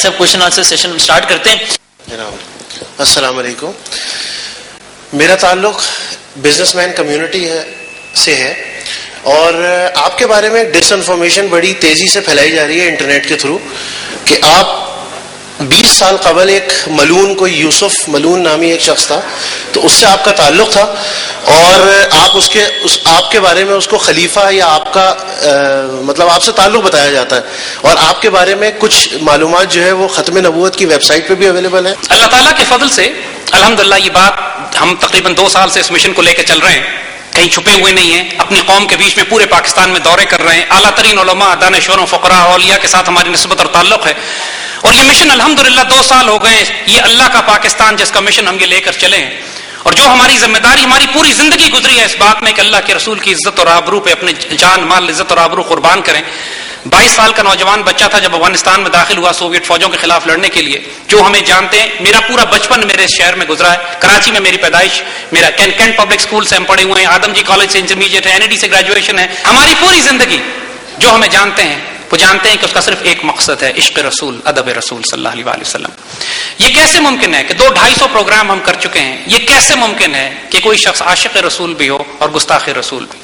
سے اب question answer session start کرتے ہیں. جناب السلام علیکم. میرا تعلق بزنس مین کمیونٹی سے ہے اور آپ کے بارے میں ڈس انفارمیشن بڑی تیزی سے پھیلائی جا رہی ہے انٹرنیٹ کے تھرو کہ آپ 20 سال قبل ایک ملون، کوئی یوسف ملون نامی ایک شخص تھا، تو اس سے آپ کا تعلق تھا اور آپ کے بارے میں اس کو خلیفہ یا آپ کا مطلب آپ سے تعلق بتایا جاتا ہے، اور آپ کے بارے میں کچھ معلومات جو ہے وہ ختم نبوت کی ویب سائٹ پہ بھی اویلیبل ہے. اللہ تعالیٰ کے فضل سے الحمدللہ یہ بات ہم تقریباً 2 سال سے اس مشن کو لے کے چل رہے ہیں، کہیں چھپے ہوئے نہیں ہیں، اپنی قوم کے بیچ میں پورے پاکستان میں دورے کر رہے ہیں، اعلیٰ ترین علماء، دانشوروں، فقراء، اولیاء کے ساتھ ہماری نسبت اور تعلق ہے. اور یہ مشن الحمدللہ 2 سال ہو گئے، یہ اللہ کا پاکستان جس کا مشن ہم یہ لے کر چلے ہیں. اور جو ہماری ذمہ داری، ہماری پوری زندگی گزری ہے اس بات میں کہ اللہ کے رسول کی عزت اور آبرو پہ اپنے جان مال عزت اور آبرو قربان کریں. 22 سال کا نوجوان بچہ تھا جب افغانستان میں داخل ہوا سوویت فوجوں کے خلاف لڑنے کے لیے. جو ہمیں جانتے ہیں، میرا پورا بچپن میرے شہر میں گزرا ہے، کراچی میں میری پیدائش، میرا کینٹ پبلک اسکول سے ہم پڑھے ہوئے ہیں، آدم جی کالج سے انٹرمیڈیٹ ہے، NIT سے گریجویشن ہے. ہماری پوری زندگی جو ہمیں جانتے ہیں وہ جانتے ہیں کہ اس کا صرف ایک مقصد ہے، عشق رسول، ادب رسول صلی اللہ علیہ وسلم. یہ کیسے ممکن ہے کہ 200-250 پروگرام ہم کر چکے ہیں؟ یہ کیسے ممکن ہے کہ کوئی شخص عاشق رسول بھی ہو اور گستاخ رسول بھی؟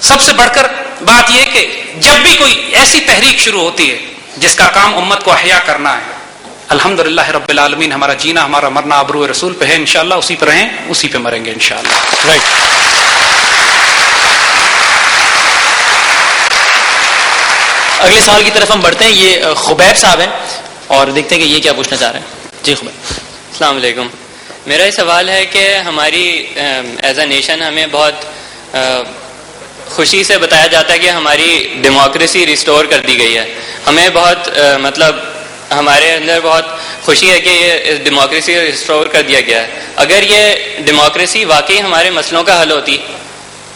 سب سے بڑھ کر بات یہ کہ جب بھی کوئی ایسی تحریک شروع ہوتی ہے جس کا کام امت کو احیا کرنا ہے، الحمدللہ رب العالمین ہمارا جینا، ہمارا مرنا آبرو رسول پہ ہے. انشاءاللہ اسی پہ رہیں، اسی پہ مریں گے انشاءاللہ. رائٹ. اگلے سوال کی طرف ہم بڑھتے ہیں. یہ خبیب صاحب ہیں اور دیکھتے ہیں کہ یہ کیا پوچھنا چاہ رہے ہیں. جی خبیب. السلام علیکم. میرا یہ سوال ہے کہ ہماری ایز اے نیشن ہمیں بہت خوشی سے بتایا جاتا ہے کہ ہماری ڈیموکریسی ریسٹور کر دی گئی ہے. ہمیں بہت مطلب ہمارے اندر بہت خوشی ہے کہ یہ ڈیموکریسی ریسٹور کر دیا گیا ہے. اگر یہ ڈیموکریسی واقعی ہمارے مسئلوں کا حل ہوتی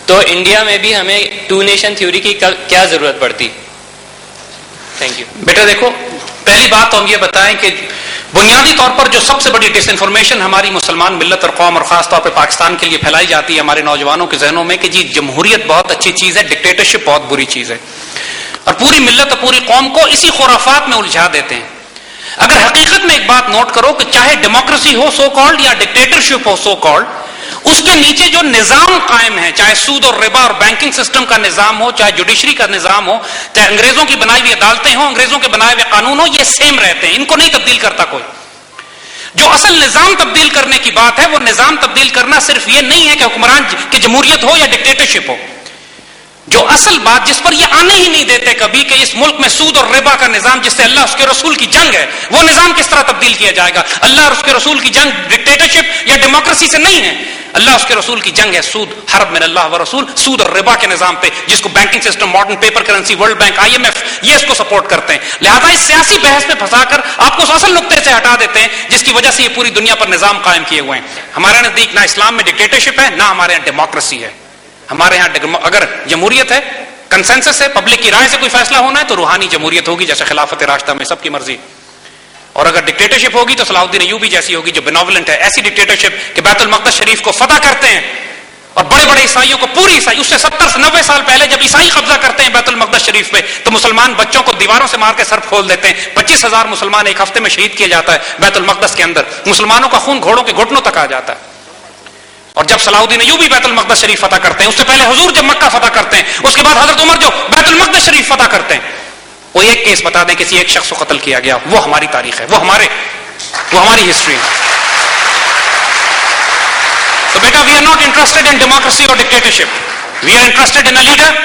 تو انڈیا میں بھی ہمیں 2 نیشن تھیوری کی کیا ضرورت پڑتی؟ Thank you. بیٹا دیکھو، پہلی بات تو ہم یہ بتائیں کہ بنیادی طور پر جو سب سے بڑی ڈس انفارمیشن ہماری مسلمان ملت اور قوم اور خاص طور پہ پاکستان کے لیے پھیلائی جاتی ہے ہمارے نوجوانوں کے ذہنوں میں کہ جی جمہوریت بہت اچھی چیز ہے، ڈکٹیٹرشپ بہت بری چیز ہے، اور پوری ملت اور پوری قوم کو اسی خرافات میں الجھا دیتے ہیں. اگر حقیقت میں ایک بات نوٹ کرو کہ چاہے ڈیموکریسی ہو سو کالڈ یا ڈکٹیٹرشپ ہو سو کالڈ، اس کے نیچے جو نظام قائم ہے، چاہے سود اور ربا اور بینکنگ سسٹم کا نظام ہو، چاہے جوڈیشری کا نظام ہو، چاہے انگریزوں کی بنائی ہوئی عدالتیں ہوں، انگریزوں کے بنائے ہوئے قانون ہو، یہ سیم رہتے ہیں، ان کو نہیں تبدیل کرتا کوئی. جو اصل نظام تبدیل کرنے کی بات ہے وہ نظام تبدیل کرنا صرف یہ نہیں ہے کہ حکمران کی جمہوریت ہو یا ڈکٹیٹرشپ ہو. جو اصل بات جس پر یہ آنے ہی نہیں دیتے کبھی کہ اس ملک میں سود اور ربا کا نظام جس سے اللہ اس کے رسول کی جنگ ہے، وہ نظام کس طرح تبدیل کیا جائے گا؟ اللہ اور اس کے رسول کی جنگ ڈکٹیٹرشپ یا ڈیموکریسی سے نہیں ہے، اللہ اس کے رسول کی جنگ ہے سود، حرب من اللہ و رسول، سود اور ربا کے نظام پہ، جس کو banking system, modern paper currency, world bank, IMF یہ اس کو سپورٹ کرتے ہیں. لہذا اس سیاسی بحث میں پھنسا کر آپ کو اس اصل نقطے سے ہٹا دیتے ہیں جس کی وجہ سے یہ پوری دنیا پر نظام قائم کیے ہوئے ہیں. ہمارے نزدیک نہ اسلام میں ڈکٹیٹرشپ ہے، نہ ہمارے یہاں ڈیموکریسی ہے. ہمارے یہاں اگر جمہوریت ہے، کنسنسس ہے، پبلک کی رائے سے کوئی فیصلہ ہونا ہے تو روحانی جمہوریت ہوگی جیسے خلافت راشدہ میں سب کی مرضی. اور اگر ڈکٹیٹرشپ ہوگی تو صلاح الدین ایوبی جیسی ہوگی جو بینوولنٹ ہے، ایسی ڈکٹیٹرشپ کہ بیت المقدس شریف کو فتح کرتے ہیں اور بڑے بڑے عیسائیوں کو، پوری عیسائی، اس سے 70-90 سال پہلے جب عیسائی قبضہ کرتے ہیں بیت المقدس شریف پہ تو مسلمان بچوں کو دیواروں سے مار کے سر کھول دیتے ہیں. 25,000 مسلمان ایک ہفتے میں شہید کیا جاتا ہے بیت المقدس کے اندر. مسلمانوں کا خون گھوڑوں کے گھٹنوں تک آ جاتا ہے. اور جب صلاح الدین ایوبی بیت المقدس شریف فتح کرتے ہیں، اس سے پہلے حضور جب مکہ فتح کرتے ہیں، اس کے بعد حضرت عمر جو بیت المقدس شریف فتح کرتے ہیں، وہ ایک کیس بتا دیں کسی ایک شخص کو قتل کیا گیا، وہ ہماری تاریخ ہے، وہ ہماری ہسٹری ہے. تو بیٹا we are not interested in democracy اور dictatorship, we are interested in a leader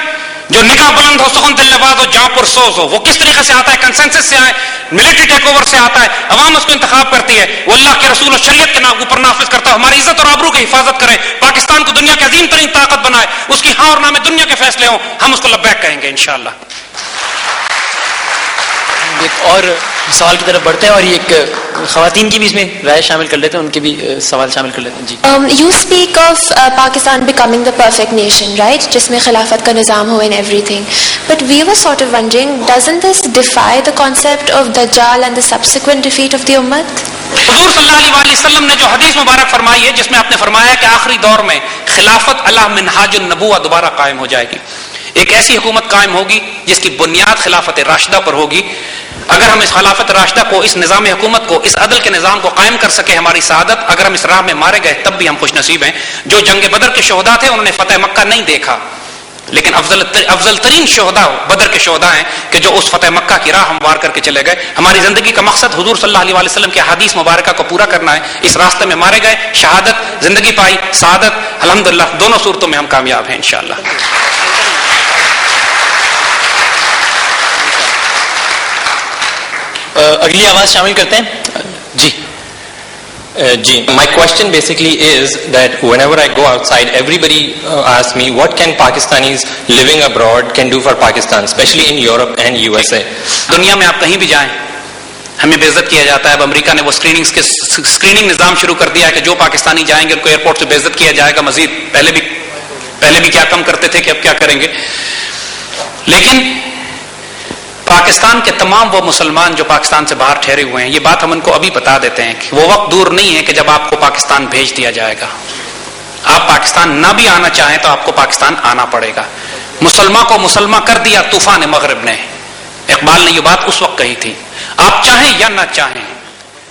جو نگاہ بلند ہو، سخن دل نواز ہو، جاں پر سوز ہو. وہ کس طریقے سے آتا ہے؟ کنسنسس سے آئے، ملٹری ٹیک اوور سے آتا ہے، عوام اس کو انتخاب کرتی ہے، وہ اللہ کے رسول اور شریعت کے اوپر نافذ کرتا ہے. ہماری عزت اور آبرو کی حفاظت کریں، پاکستان کو دنیا کی عظیم ترین طاقت بنائے، اس کی ہاں اور نہ میں دنیا کے فیصلے ہوں، ہم اس کو لبیک کہیں گے انشاءاللہ. ایک اور سوال کی طرف بڑھتے ہیں اور ایک خواتین کی بھی اس میں رائے شامل کر لیتے ہیں، ان کے بھی سوال شامل کر لیتے ہیں. جی. You speak of Pakistan becoming the perfect nation, right? جس میں خلافت کا نظام ہو and everything. But we were sort of wondering, doesn't this defy the concept of Dajjal and the subsequent defeat of the Ummah? حضور صلی اللہ علیہ وسلم نے جو حدیث مبارک فرمائی ہے جس میں آپ نے فرمایا کہ آخری دور میں خلافت علی منہاج النبوہ دوبارہ قائم ہو جائے گی. ایک ایسی حکومت قائم ہوگی جس کی بنیاد خلافت راشدہ پر ہوگی. اگر ہم اس خلافت راشدہ کو, اس نظام حکومت کو, اس عدل کے نظام کو قائم کر سکے ہماری سعادت. اگر ہم اس راہ میں مارے گئے تب بھی ہم خوش نصیب ہیں. جو جنگ بدر کے شہداء تھے انہوں نے فتح مکہ نہیں دیکھا, لیکن افضل ترین شہداء بدر کے شہداء ہیں کہ جو اس فتح مکہ کی راہ ہموار کر کے چلے گئے. ہماری زندگی کا مقصد حضور صلی اللہ علیہ وسلم کی احادیث مبارکہ کو پورا کرنا ہے. اس راستے میں مارے گئے, شہادت, زندگی پائی, سعادت, الحمدللہ دونوں صورتوں میں ہم کامیاب ہیں انشاءاللہ. اگلی آواز شامل کرتے ہیں. جی Ji, my question basically is that whenever I go outside, everybody asks me what can Pakistanis living abroad can do for Pakistan, especially in Europe and USA. دنیا میں آپ کہیں بھی جائیں ہمیں بے عزت کیا جاتا ہے. اب امریکہ نے وہ اسکریننگ نظام شروع کر دیا ہے کہ جو پاکستانی جائیں گے ان کو ایئرپورٹ سے بے عزت کیا جائے گا. مزید پہلے بھی کیا کم کرتے تھے کہ اب کیا کریں گے. لیکن پاکستان کے تمام وہ مسلمان جو پاکستان سے باہر ٹھہرے ہوئے ہیں, یہ بات ہم ان کو ابھی بتا دیتے ہیں کہ وہ وقت دور نہیں ہے کہ جب آپ کو پاکستان بھیج دیا جائے گا. آپ پاکستان نہ بھی آنا چاہیں تو آپ کو پاکستان آنا پڑے گا. مسلمان کو مسلمان کر دیا طوفان مغرب نے. اقبال نے یہ بات اس وقت کہی تھی. آپ چاہیں یا نہ چاہیں,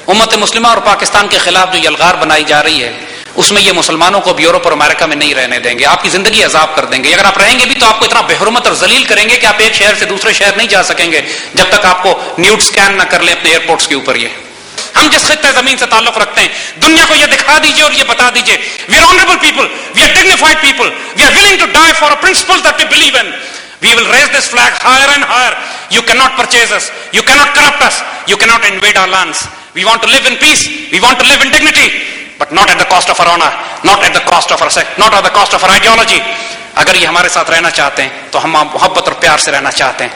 امت مسلمہ اور پاکستان کے خلاف جو یلغار بنائی جا رہی ہے اس میں یہ مسلمانوں کو اب یورپ اور امریکہ میں نہیں رہنے دیں گے. آپ کی زندگی عذاب کر دیں گے. اگر آپ رہیں گے بھی تو آپ کو اتنا بے حرمت اور ذلیل کریں گے کہ آپ ایک شہر سے دوسرے شہر نہیں جا سکیں گے جب تک آپ کو نیوڈ سکین نہ کر لیں اپنے ایئرپورٹس کے اوپر. یہ ہم جس خطے زمین سے تعلق رکھتے ہیں دنیا کو یہ دکھا دیجئے اور یہ بتا دیجئے we are honorable people, we are dignified people, we are willing to die for a principle that we believe in. We will raise this flag higher and higher. You cannot purchase us, you cannot corrupt us, you cannot invade our lands. We want to live in peace, we want to live in dignity, but not at the cost of our honor, not at the cost of our sect, not at the cost of our ideology. اگر یہ ہمارے ساتھ رہنا چاہتے ہیں تو ہم محبت اور پیار سے رہنا چاہتے ہیں,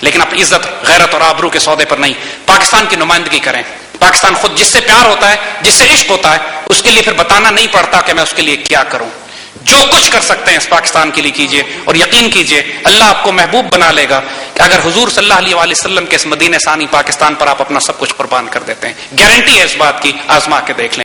لیکن اپنی عزت, غیرت اور آبرو کے سودے پر نہیں. پاکستان کی نمائندگی کریں. پاکستان خود جس سے پیار ہوتا ہے, جس سے عشق ہوتا ہے, اس کے لیے پھر بتانا نہیں پڑتا کہ میں اس کے لیے کیا کروں. جو کچھ کر سکتے ہیں اس پاکستان کے لیے کیجئے, اور یقین کیجئے اللہ آپ کو محبوب بنا لے گا کہ اگر حضور صلی اللہ علیہ وآلہ وسلم کے اس مدینہ ثانی پاکستان پر آپ اپنا سب کچھ قربان کر دیتے ہیں. گارنٹی ہے اس بات کی, آزما کے دیکھ لیں.